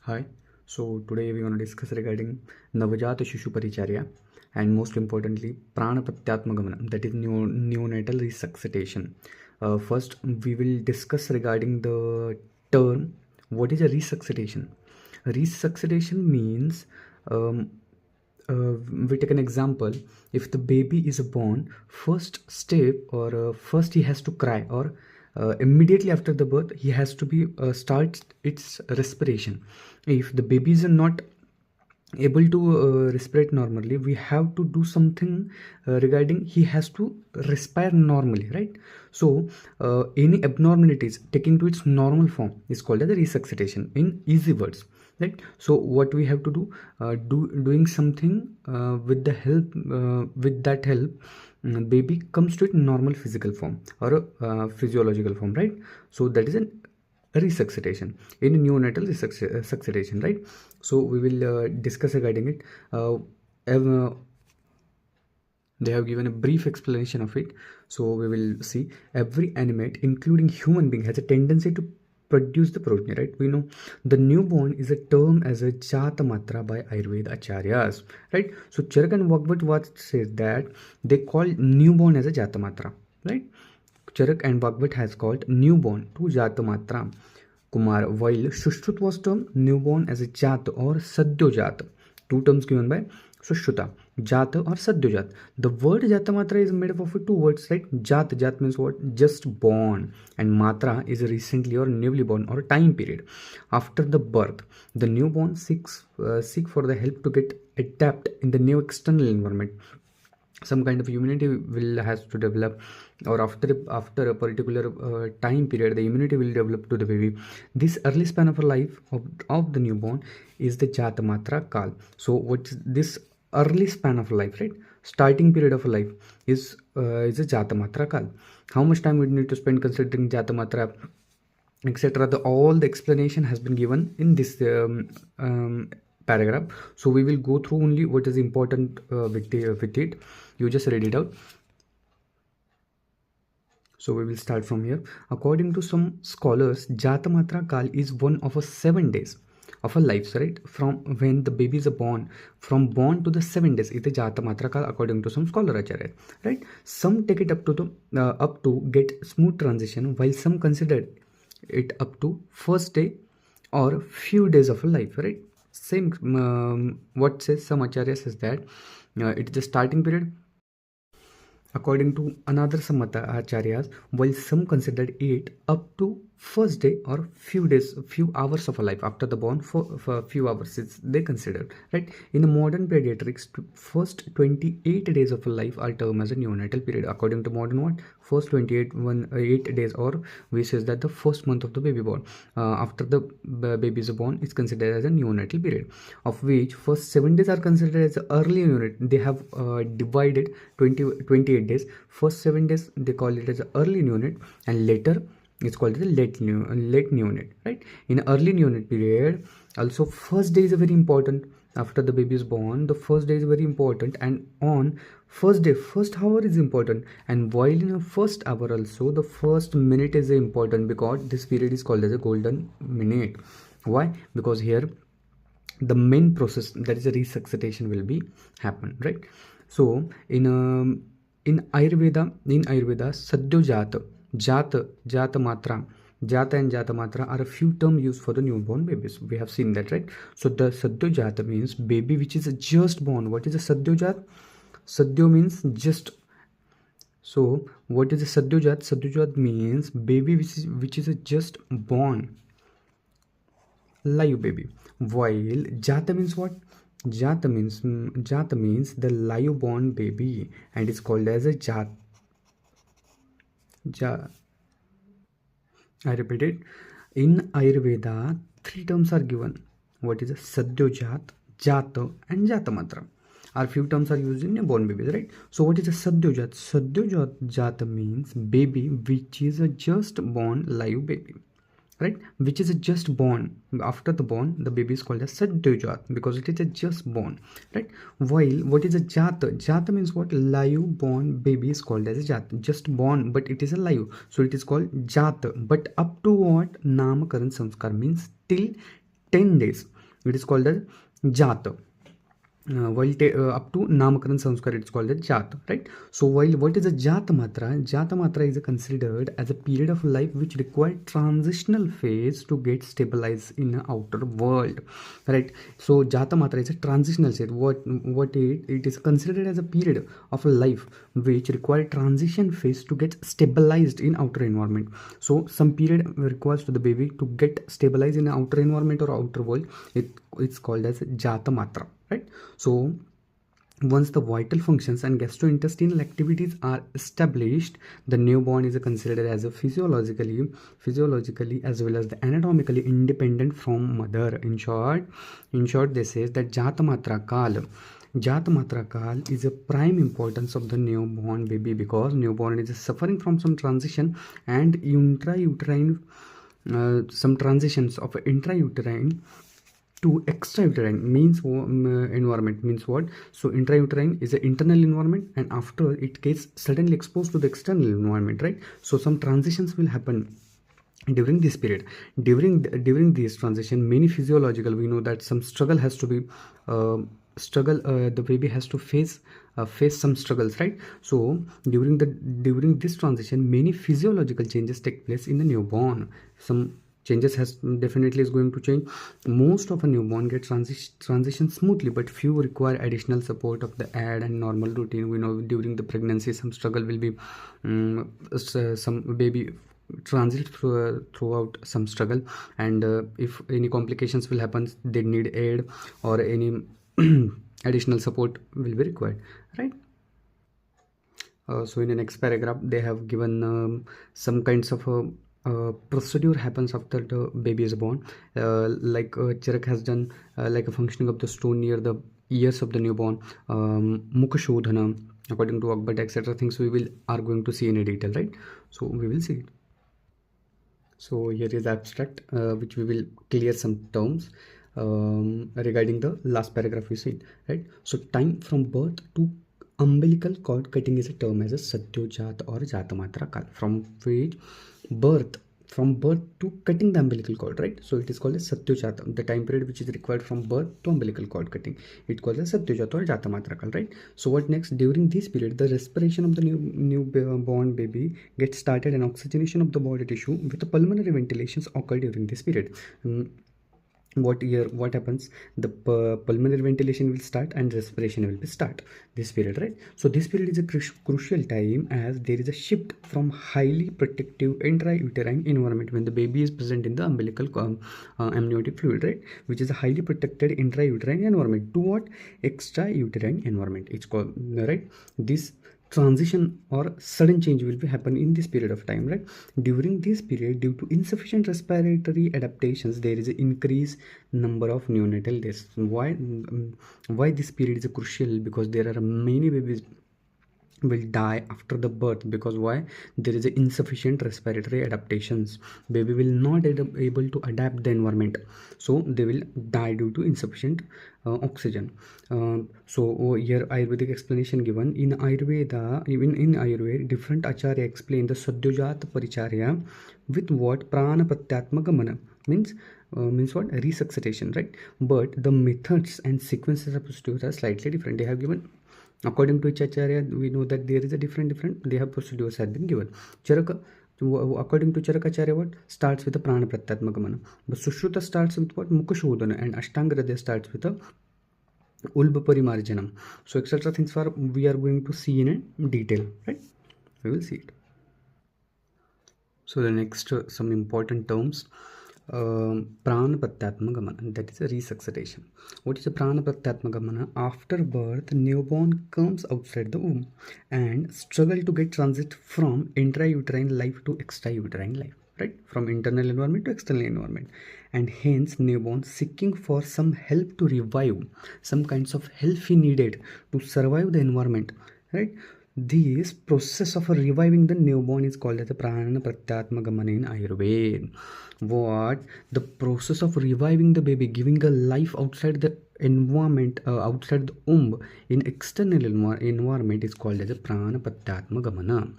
Hi, so today we're going to discuss regarding Navajata Shishu Parichaya and most importantly Pranpratyagamana, that is neonatal resuscitation. First, we will discuss regarding the term what is a resuscitation. Resuscitation means um, we take an example. If the baby is born, first step or first he has to cry, or immediately after the birth he has to be start its respiration. If the baby is not able to respirate normally, we have to do something regarding he has to respire normally, right? So any abnormalities taking to its normal form is called as a resuscitation in easy words, right? So what we have to do, doing something with the help with that help, baby comes to its normal physical form or physiological form, right? So that is an resuscitation in neonatal resuscitation, right? So we will discuss regarding it. They have given a brief explanation of it, so we will see. Every animate including human being has a tendency to produce the progeny, right? We know the newborn is a term as a jata matra by Ayurveda acharyas, right? So Charak and Vagbhat what says that they call newborn as a jata matra, right? Charak and Vagbhat has called newborn to jata matra. Kumar, while Shushruta was termed newborn as a Jat or Sadyojat, two terms given by Sushruta, Jat or Sadyojat. The word Jatamatra is made up of two words, right? Jat means what? Just born, and Matra is recently or newly born or time period. After the birth, the newborn seek for the help to get adapt in the new external environment. Some kind of immunity will has to develop, or after a particular time period the immunity will develop to the baby. This early span of a life of the newborn is the jatamatra kal. So what's this early span of life, right? Starting period of life is a jatamatra kal. How much time we need to spend considering jatamatra, etc. All the explanation has been given in this paragraph. So we will go through only what is important with it. You just read it out. So we will start from here. According to some scholars, Jatamatra Kal is one of a 7 days of a life, right? From when the baby is born, from born to the 7 days, it is Jatamatra Kal according to some scholar acharya, right? Some take it up to get smooth transition, while some consider it up to first day or few days of a life, right? Same what says some acharya says that it is the starting period according to another samata acharyas, while some considered it up to first day or few days, few hours of a life after the born. For few hours it's they considered, right? In the modern pediatrics, first 28 days of a life are termed as a neonatal period. According to modern what? First 8 days, or we says that the first month of the baby born, after the baby is born is considered as a neonatal period, of which first 7 days are considered as early unit. They have divided 28 days. First 7 days they call it as early neonate, and later it's called as a late neonate, right? In early neonate period also, first day is very important. After the baby is born, the first day is very important, and on first day, first hour is important. And while in the first hour also, the first minute is important, because this period is called as a golden minute. Why? Because here the main process, that is a resuscitation, will be happen, right? So in Ayurveda, Sadyojat, Jata Matra, Jata and Jata Matra are a few terms used for the newborn babies. We have seen that, right? So the Sadyojata means baby which is just born. What is a Sadyojat? Sadyo means just. So what is a Sadyojat? Sadyojat means baby which is a just born, live baby. While Jata means what? Jata means the live born baby, and it's called as a Jat. I repeat it. In Ayurveda, 3 terms are given. What is a Sadyojat, Jata, and Jatamatra? Our few terms are used in newborn babies, right? So what is a Sadyojat? Jata means baby which is a just born live baby, right? Which is a just born. After the born, the baby is called as Sadyojat because it is a just born, right? While what is a Jata? Jata means what? Live born baby is called as a Jata, just born, but it is a live, so it is called Jata. But up to what? Namakaran Samskar means till 10 days. it is called as Jat. Up to Namakaran Sanskar, it's called as Jat, right? So while what is a Jata Matra? Jata Matra is considered as a period of life which required transitional phase to get stabilized in the outer world, right? So Jata Matra is a transitional state. It is considered as a period of life which required transition phase to get stabilized in outer environment. So some period requires to the baby to get stabilized in the outer environment or outer world. It's called as Jata Matra, right? So once the vital functions and gastrointestinal activities are established, the newborn is considered as a physiologically as well as the anatomically independent from mother. In short, they say that Jatamatra Kal is a prime importance of the newborn baby, because newborn is suffering from some transition and intrauterine some transitions of intrauterine to extrauterine means environment means what? So intrauterine is an internal environment, and after it gets suddenly exposed to the external environment, right? So some transitions will happen during this period. During this transition, many physiological, we know that some struggle has to be the baby has to face some struggles, right? So during this transition, many physiological changes take place in the newborn. Some changes definitely is going to change. Most of a newborn get transition smoothly, but few require additional support of the add and normal routine. We know during the pregnancy some struggle will be some baby transit throughout some struggle, and if any complications will happen, they need aid or any additional support will be required, right? So in the next paragraph they have given some kinds of procedure happens after the baby is born, like Charak has done like a functioning of the stone near the ears of the newborn, mukha according to Akbat, etc. things we are going to see in a detail, right? So we will see it. So here is abstract which we will clear some terms regarding the last paragraph we see, right? So time from birth to umbilical cord cutting is a term as a Satyojat or Jatamatra Kal, from birth to cutting the umbilical cord, right? So it is called as Satyojata, the time period which is required from birth to umbilical cord cutting. It called as Satyojata or Jatamatra Kal, right? So what next? During this period, the respiration of the newborn baby gets started, and oxygenation of the body tissue with the pulmonary ventilations occur during this period. What happens? The pulmonary ventilation will start and respiration will be start this period, right? So this period is a crucial time, as there is a shift from highly protective intrauterine environment when the baby is present in the umbilical amniotic fluid, right, which is a highly protected intrauterine environment, to what? Extrauterine environment, it's called, right? This transition or sudden change will be happen in this period of time, right? During this period, due to insufficient respiratory adaptations, there is an increased number of neonatal deaths. Why this period is crucial? Because there are many babies will die after the birth, because why? There is a insufficient respiratory adaptations. Baby will not able to adapt the environment, so they will die due to insufficient oxygen. So here Ayurvedic explanation given in Ayurveda. Even in Ayurveda, different acharya explain the Sadyojat Parichaya with what? Pranpratyagamana means what? Resuscitation, right? But the methods and sequences of procedures are slightly different. They have given, according to each acharya, we know that there is a different they have procedures have been given. Charaka, according to Charakacharya, what starts with the Pranpratyagamana, but Sushruta starts with what? Mukha, and Ashtanga starts with the Ulba Parimarjanam. So etc. things we are going to see in detail, right? We will see it. So the next some important terms. Pranpratyagamana, that is a resuscitation. What is a Pranpratyagamana? After birth, newborn comes outside the womb and struggle to get transit from intrauterine life to extrauterine life, right? From internal environment to external environment, and hence newborn seeking for some help to revive, some kinds of help he needed to survive the environment, right? This process of reviving the newborn is called as the Pranpratyagamana in Ayurveda. What? The process of reviving the baby, giving a life outside the environment, outside the womb, in external environment, is called as a Pranpratyagamana.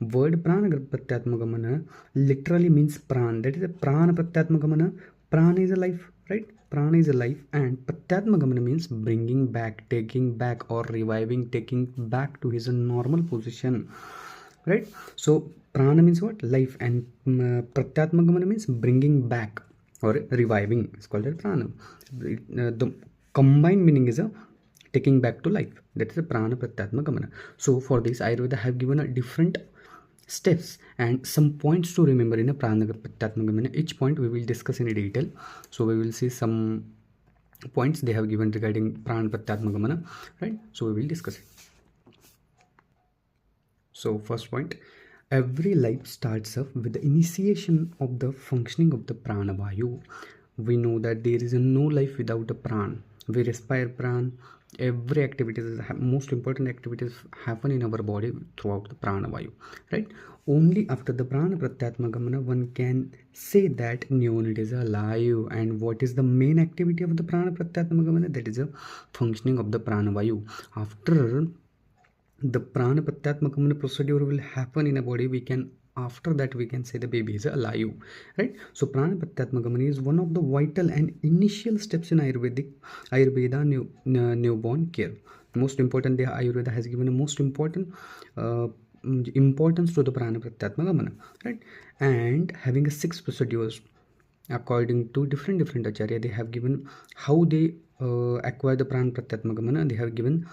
Word Pranpratyagamana literally means pran. That is a Pranpratyagamana. Pran is a life, right? Prana is a life, and Pratyatmagamana means bringing back, taking back, or reviving, taking back to his normal position, right? So prana means what? Life, and Pratyatmagamana means bringing back or reviving. It's called as prana. The combined meaning is a taking back to life. That is a prana Pratyatmagamana. So for this, Ayurveda have given a different steps and some points to remember in a prana Pratyatmagamana. Each point we will discuss in detail. So we will see some points they have given regarding prana Pratyatmagamana, right? So we will discuss it. So first point, every life starts up with the initiation of the functioning of the prana vayu. We know that there is no life without a pran. We respire pran. Every activity is most important activities happen in our body throughout the prana vayu, right? Only after the prana Pratyatmagamana one can say that neonate is alive. And what is the main activity of the prana Pratyatmagamana? That is a functioning of the prana vayu. After the prana Pratyatmagamana procedure will happen in a body, we can, after that we can say the baby is alive, right? So prana Pratyatmagamana is one of the vital and initial steps in Ayurveda newborn care. Most important, the Ayurveda has given a most important importance to the prana Pratyatmagamana, right? And having a 6 procedures according to different acharya, they have given how they acquire the prana Pratyatmagamana. They have given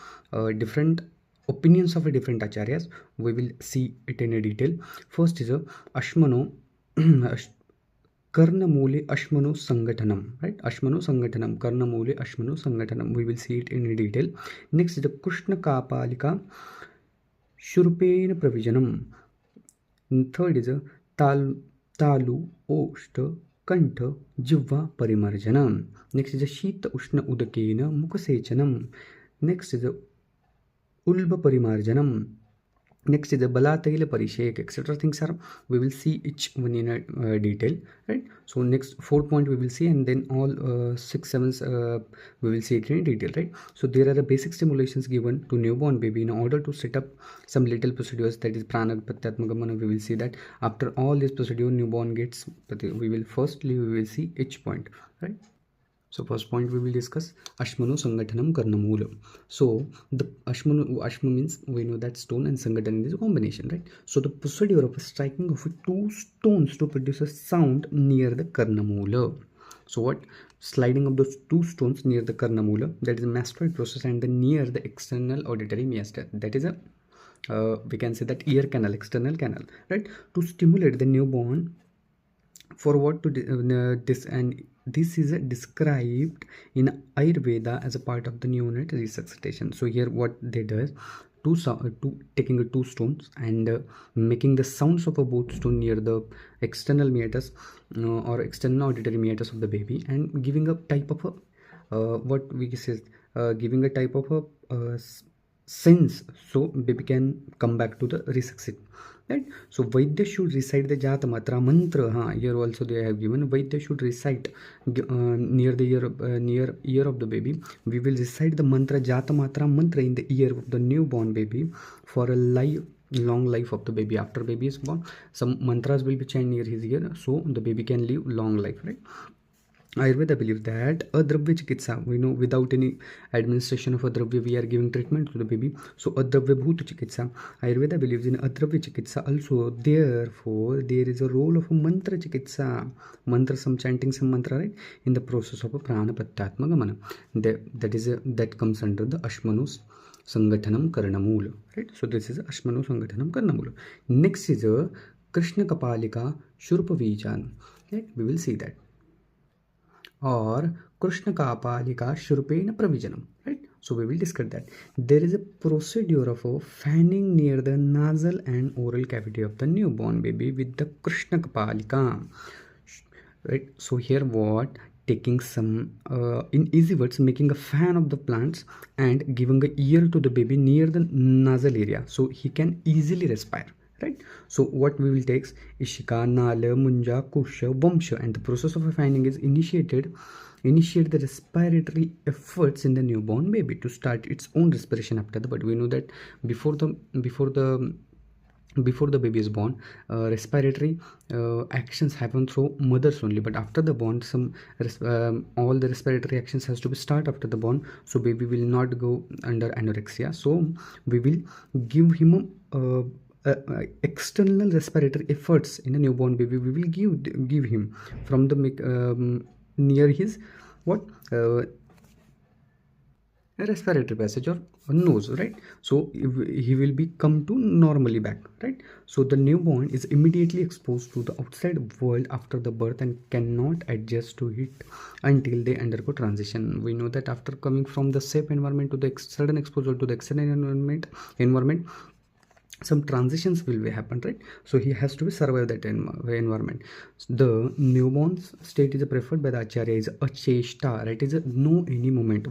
different opinions of a different acharyas. We will see it in a detail. First is a ashmano karnamule ashmano sangatanam, right? Ashmano sangatanam, karnamule ashmano sangatanam. We will see it in detail. Next is the kushna kapalika shurpena pravijanam. Third is a talu oshta kantha jivva parimarjanam. Next is a shita ushna udakena mukasechanam. Next is a ulba parimarjanam. Next is the balataila parishek, etc. things are, we will see each one in a detail, right? So next 4 point we will see, and then all 6 7 we will see it in detail, right? So there are the basic stimulations given to newborn baby in order to set up some little procedures, that is prana Pratyatmagamana. We will see that after all this procedure newborn gets, we will see each point, right? So first point we will discuss Ashmano Sangatanam Karnamulam. So the Ashma means, we know that stone and Sangatana is a combination, right? So the procedure of striking of 2 stones to produce a sound near the Karnamula. So what? Sliding of those 2 stones near the Karnamula, that is a mastoid process, and near the external auditory measter, that is a we can say that ear canal, external canal, right? To stimulate the newborn for what to this, and this is described in Ayurveda as a part of the neonatal resuscitation. So here what they do is taking 2 stones and making the sounds of a both stone near the external meatus or external auditory meatus of the baby, and giving a type of a what we say giving a type of a sense, so baby can come back to the resuscitate, right? So Vaidya should recite the Jata Matra mantra. Here also they have given Vaidya should recite near the ear of the baby. We will recite the mantra Jata Matra mantra in the ear of the newborn baby for a long life of the baby. After baby is born, some mantras will be chanted near his ear, so the baby can live long life, right? Ayurveda believes that a dravya chikitsa, we know without any administration of a dravya we are giving treatment to the baby. So a dravya bhut chikitsa, Ayurveda believes in a dravya chikitsa also. Therefore there is a role of a mantra chikitsa, mantra, some chanting some mantra, right, in the process of a prana Pratyatmagamana. That comes under the Ashmanu Sangatanam Karnamula, right? So this is Ashmanu Sangatanam Karnamula. Next is a Krishna Kapalika Shurpavijan, right? We will see that. Or Krishna Kapalika Shurpena Pravijanam, right? So we will discuss that. There is a procedure of a fanning near the nasal and oral cavity of the newborn baby with the Krishna Kapalika, right? So here what? Taking some in easy words, making a fan of the plants and giving a ear to the baby near the nasal area, so he can easily respire, right? So what we will take Ishika, Nala, Munja, Kusha, Vamsha, and the process of fanning is initiate the respiratory efforts in the newborn baby to start its own respiration after the birth. We know that before the before the baby is born, respiratory actions happen through mothers only, but after the born, all the respiratory actions has to be start after the born, so baby will not go under anorexia. So we will give him external respiratory efforts in a newborn baby. We will give him from the near his what a respiratory passage or nose, right? So he will be come to normally back, right? So the newborn is immediately exposed to the outside world after the birth and cannot adjust to it until they undergo transition. We know that after coming from the safe environment to the sudden exposure to the external environment, some transitions will be happen, right? So he has to survive that environment. The newborn's state is preferred by the acharya is acheshta, right? Is a no any moment.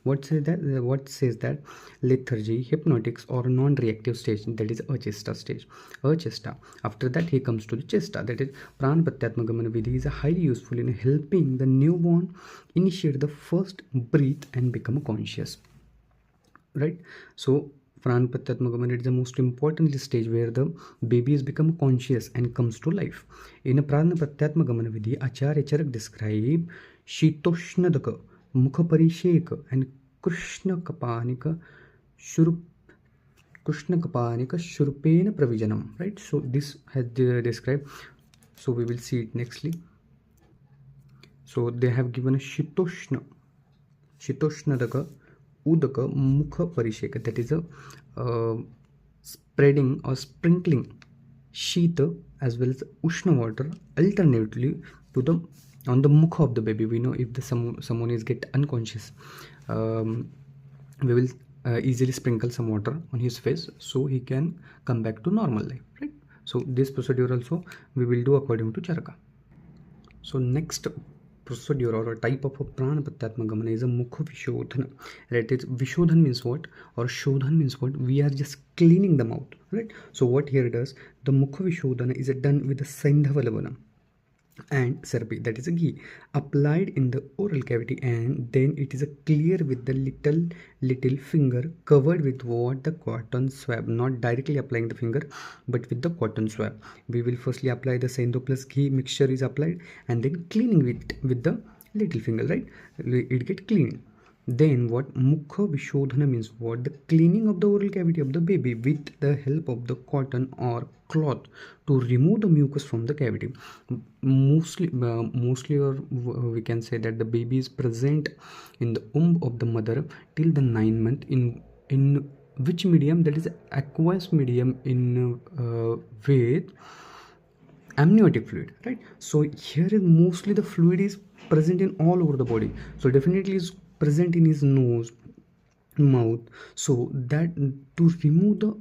What says that lethargy, hypnotics or non-reactive stage, that is acheshta stage. Acheshta, after that he comes to the chesta, that is Pranpratyagamana vidhi is highly useful in helping the newborn initiate the first breath and become conscious, right? So Pranpratyagamana is the most important stage where the baby is become conscious and comes to life. In a Pranpratyagamana vidhi, Acharya Charak describe Shitoshnadaka, Mukhaparisheka and Krishna Kapanika Shurpena Pravijanam, right? So this has described. So we will see it nextly. So they have given a Shitoshnadaka Udaka Mukha Parisheka, that is a spreading or sprinkling Shita as well as Ushna water alternately to the on the mukha of the baby. We know if the someone is get unconscious, we will easily sprinkle some water on his face so he can come back to normal life, right? So this procedure also we will do according to Charaka. So next procedure or a type of a Pranpratyagamana is a Mukha Vishodhana. Right? It's Vishodhan means what? Or Shodhan means what? We are just cleaning the mouth. Right? So what here does? The Mukha Vishodhana is done with the Saindhava Lavana and syrupy, that is a ghee, applied in the oral cavity, and then it is a clear with the little finger covered with what? The cotton swab. Not directly applying the finger but with the cotton swab. We will firstly apply the sendo plus ghee mixture is applied and then cleaning it with the little finger, right? It get clean. Then what? Mukha Vishodhana means what? The cleaning of the oral cavity of the baby with the help of the cotton or cloth to remove the mucus from the cavity. Mostly or we can say that the baby is present in the womb of the mother till the 9 month in which medium? That is aqueous medium in with amniotic fluid, right? So here is mostly the fluid is present in all over the body, so definitely is present in his nose, mouth, so that to remove the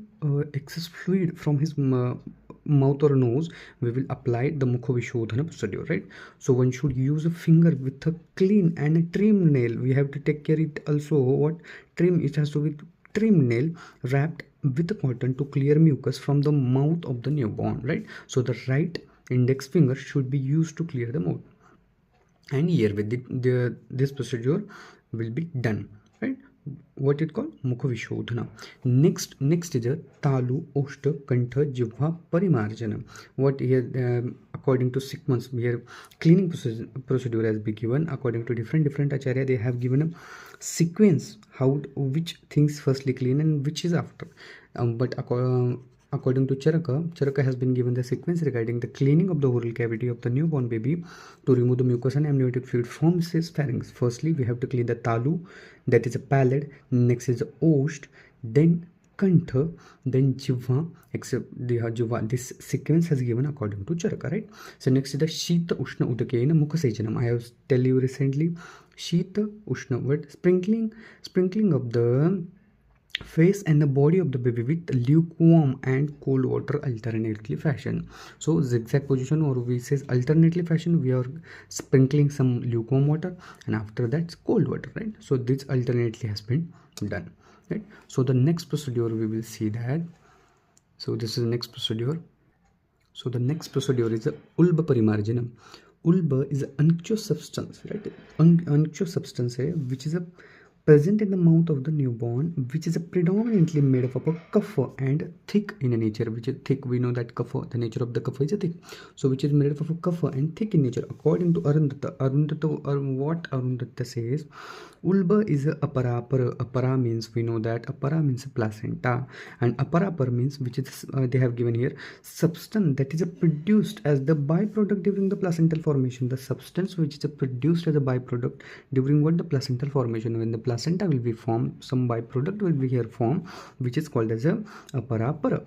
excess fluid from his mouth or nose, we will apply the Mukha Vishodhana procedure, right? So one should use a finger with a clean and a trim nail. We have to take care it also what? Trim, it has to be trim nail wrapped with the cotton to clear mucus from the mouth of the newborn, right? So the right index finger should be used to clear the mouth, and here with this procedure will be done, right? What it called? Mukha Vishodhana. Next is a Talu, Oshta, Kantha, Jivha, Parimarjana. What here according to 6 months here cleaning procedure has been given according to different acharya. They have given a sequence how which things firstly clean and which is after, but according to Charaka has been given the sequence regarding the cleaning of the oral cavity of the newborn baby to remove the mucus and amniotic fluid from his pharynx. Firstly, we have to clean the talu, that is a palate. Next is the osht, then kantha, then jivha, except the jivha. This sequence has given according to Charaka, right? So next is the shita ushna udakena mukha sejanam. I have tell you recently, shita ushna, what? Sprinkling of the face and the body of the baby with lukewarm and cold water alternately fashion. So zigzag position, or we say alternately fashion, we are sprinkling some lukewarm water and after that cold water, right? So this alternately has been done, right? So the next procedure we will see that. So this is the next procedure. So the next procedure is the ulba parimarjanam. Ulba is an unctuous substance, right? Unctuous substance which is a present in the mouth of the newborn, which is predominantly made up of a cover and thick in nature. Which is thick, we know that cover, the nature of the cover is a thick, so which is made up of a cover and thick in nature. According to what Arundhata says, ulba is a aparapara. Apara means, we know that apara means placenta, and aparapara means, which is they have given here, substance that is produced as the byproduct during the placental formation. The substance which is produced as a byproduct during what, the placental formation. When the placenta will be formed, some byproduct will be here formed, which is called as a aparapara.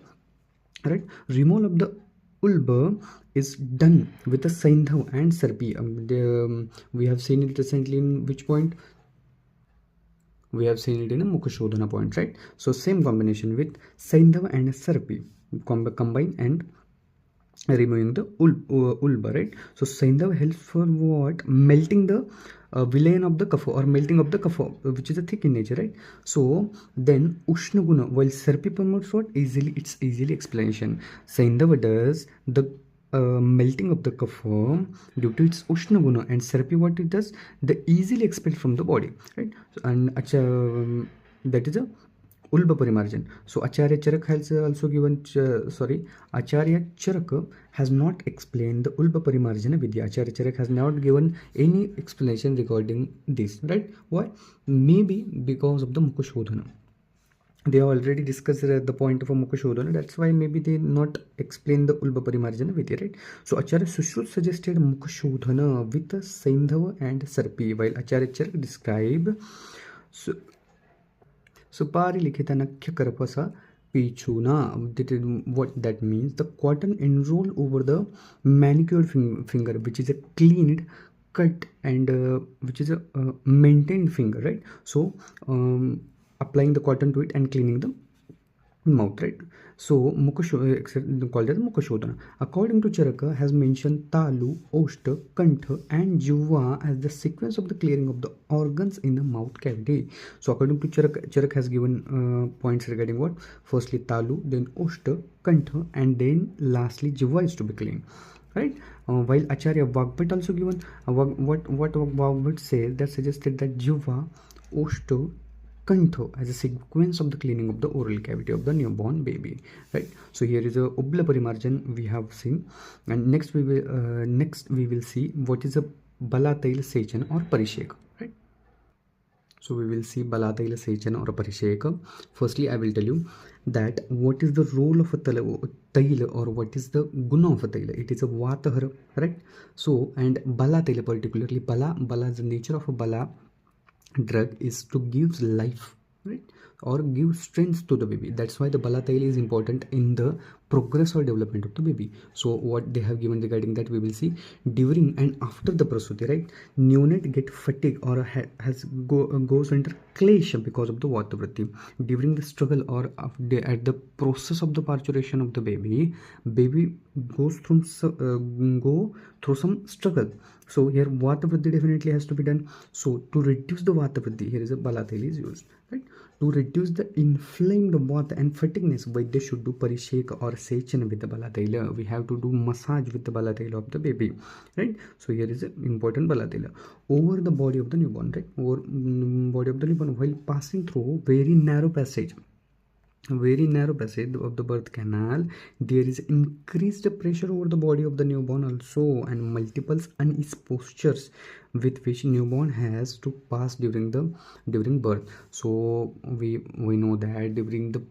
Right? Removal of the ulba is done with a Saindhav and Sarpi. We have seen it recently in which point? We have seen it in a Mukashodhana point, right? So same combination with Saindhava and Sarpi combine and removing the ulba, right? So Saindhava helps for what? Melting the villain of the kapha, or melting of the kapha, which is a thick in nature, right? So then Ushna Guna, while Sarpi promotes what? It's easily explanation. Saindhava does the melting of the kapha due to its Ushna Guna, and Sarpi what it does? The easily expelled from the body, right? So, and that is a Ulba Parimarjan. So Acharya Charak has also given, Acharya Charak has not explained the Ulba Parimarjana Vidya. Acharya Charak has not given any explanation regarding this, right? Why? Maybe because of the Mukashodhana. They have already discussed the point of a Mukashodhana. That's why maybe they not explain the Ulba Parimarjana Vidya, right? So Acharya Sushruta suggested Mukashodhana with Saindhava and Sarpi, while Acharya Charak described Supari Likhitanakya Karapasa Pichuna. That is what that means. The cotton enrolled over the manicured finger, which is a cleaned, cut, and which is a maintained finger, right? So applying the cotton to it and cleaning the mouth, right? So called as Mukashodhana. According to Charaka, has mentioned Talu, Oshta, Kantha and Jiva as the sequence of the clearing of the organs in the mouth cavity. So according to Charak has given points regarding what? Firstly Talu, then Oshta, Kantha, and then lastly Jiva is to be cleaned, right? While Acharya Vagbhat also given what Vagbhat says, that suggested that Jiva, Oshta, Kantho as a sequence of the cleaning of the oral cavity of the newborn baby, right? So here is a Ubla Parimarjan we have seen, and next we will see what is a Balatail Sechan or Parisheka, right? So we will see Balatail Sechan or Parisheka. Firstly, I will tell you that what is the role of a taila, or what is the guna of a taila. It is a vatahara, right? So, and Balataila particularly, Bala is the nature of a Bala drug is to give life, right, or give strength to the baby. That's why the Balatail is important in the progress or development of the baby. So what they have given regarding that, we will see. During and after the prasuti, right, neonate get fatigue or goes under klesha because of the vatavritti. During the struggle or at the process of the parturition of the baby goes through some struggle. So here vatavritti definitely has to be done. So to reduce the vatavritti, here is a Balatail is used, right? To reduce the inflamed vata and fatigueness, Vaidya should do parisheka or sechan with the Balataila. We have to do massage with the Balataila of the baby, right? So here is an important Balataila over the body of the newborn, right? Over body of the newborn while passing through very narrow passage of the birth canal. There is increased pressure over the body of the newborn also, and multiple uneasy postures with which newborn has to pass during birth. So we know that during the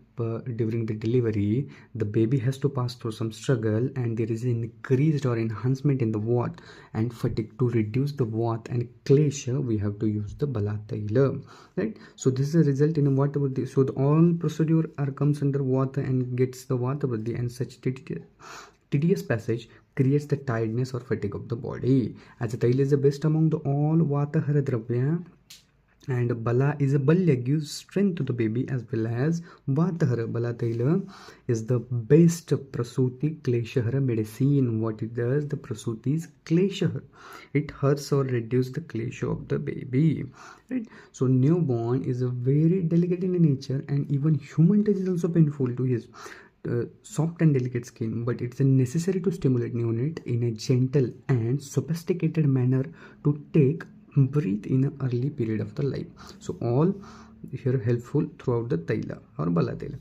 delivery, the baby has to pass through some struggle, and there is an increased or enhancement in the vat and fatigue. To reduce the vat and klesha, we have to use the Balataila, right? So this is a result in a vatavritti. So all procedure comes under vata and gets the vatavritti, and such tedious passage creates the tiredness or fatigue of the body. As a taila is the best among the all vatahara dravya, and Bala is a balya, gives strength to the baby, as well as Vatahara. Balataila is the best prasuti kleshahara medicine. What it does, the prasuti is kleshahara. It hurts or reduces the klesha of the baby, right? So newborn is a very delicate in nature, and even human touch is also painful to his soft and delicate skin, but it's necessary to stimulate neonate in a gentle and sophisticated manner to take breathe in an early period of the life. So all here helpful throughout the taila or balatela.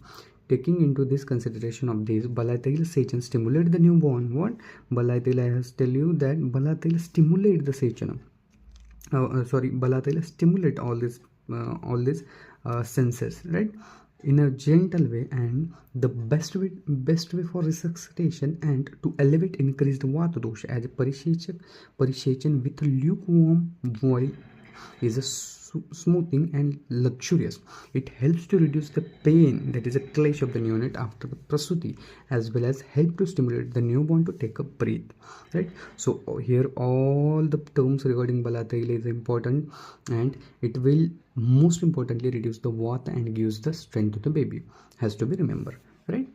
Taking into this consideration of this, balatela session stimulate the newborn. What balatela has tell you that balatela stimulate the session. Balatela stimulate all these senses, right, in a gentle way, and the best way for resuscitation and to elevate increased vata dosha as a parishachan with lukewarm boil is a smoothing and luxurious. It helps to reduce the pain, that is a clash of the neonate after the prasuti, as well as help to stimulate the newborn to take a breath, right? So here all the terms regarding balatail is important, and it will most importantly reduce the vata and gives the strength to the baby, has to be remembered, right?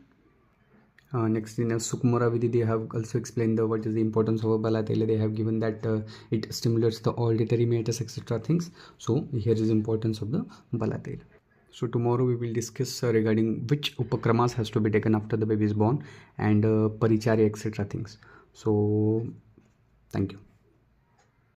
Next in a Sukumara Vidhi, they have also explained what is the importance of a balatela. They have given that it stimulates the auditory matters, etc. things. So here is the importance of the balatela. So tomorrow we will discuss regarding which upakramas has to be taken after the baby is born, and parichaya, etc. things. So thank you.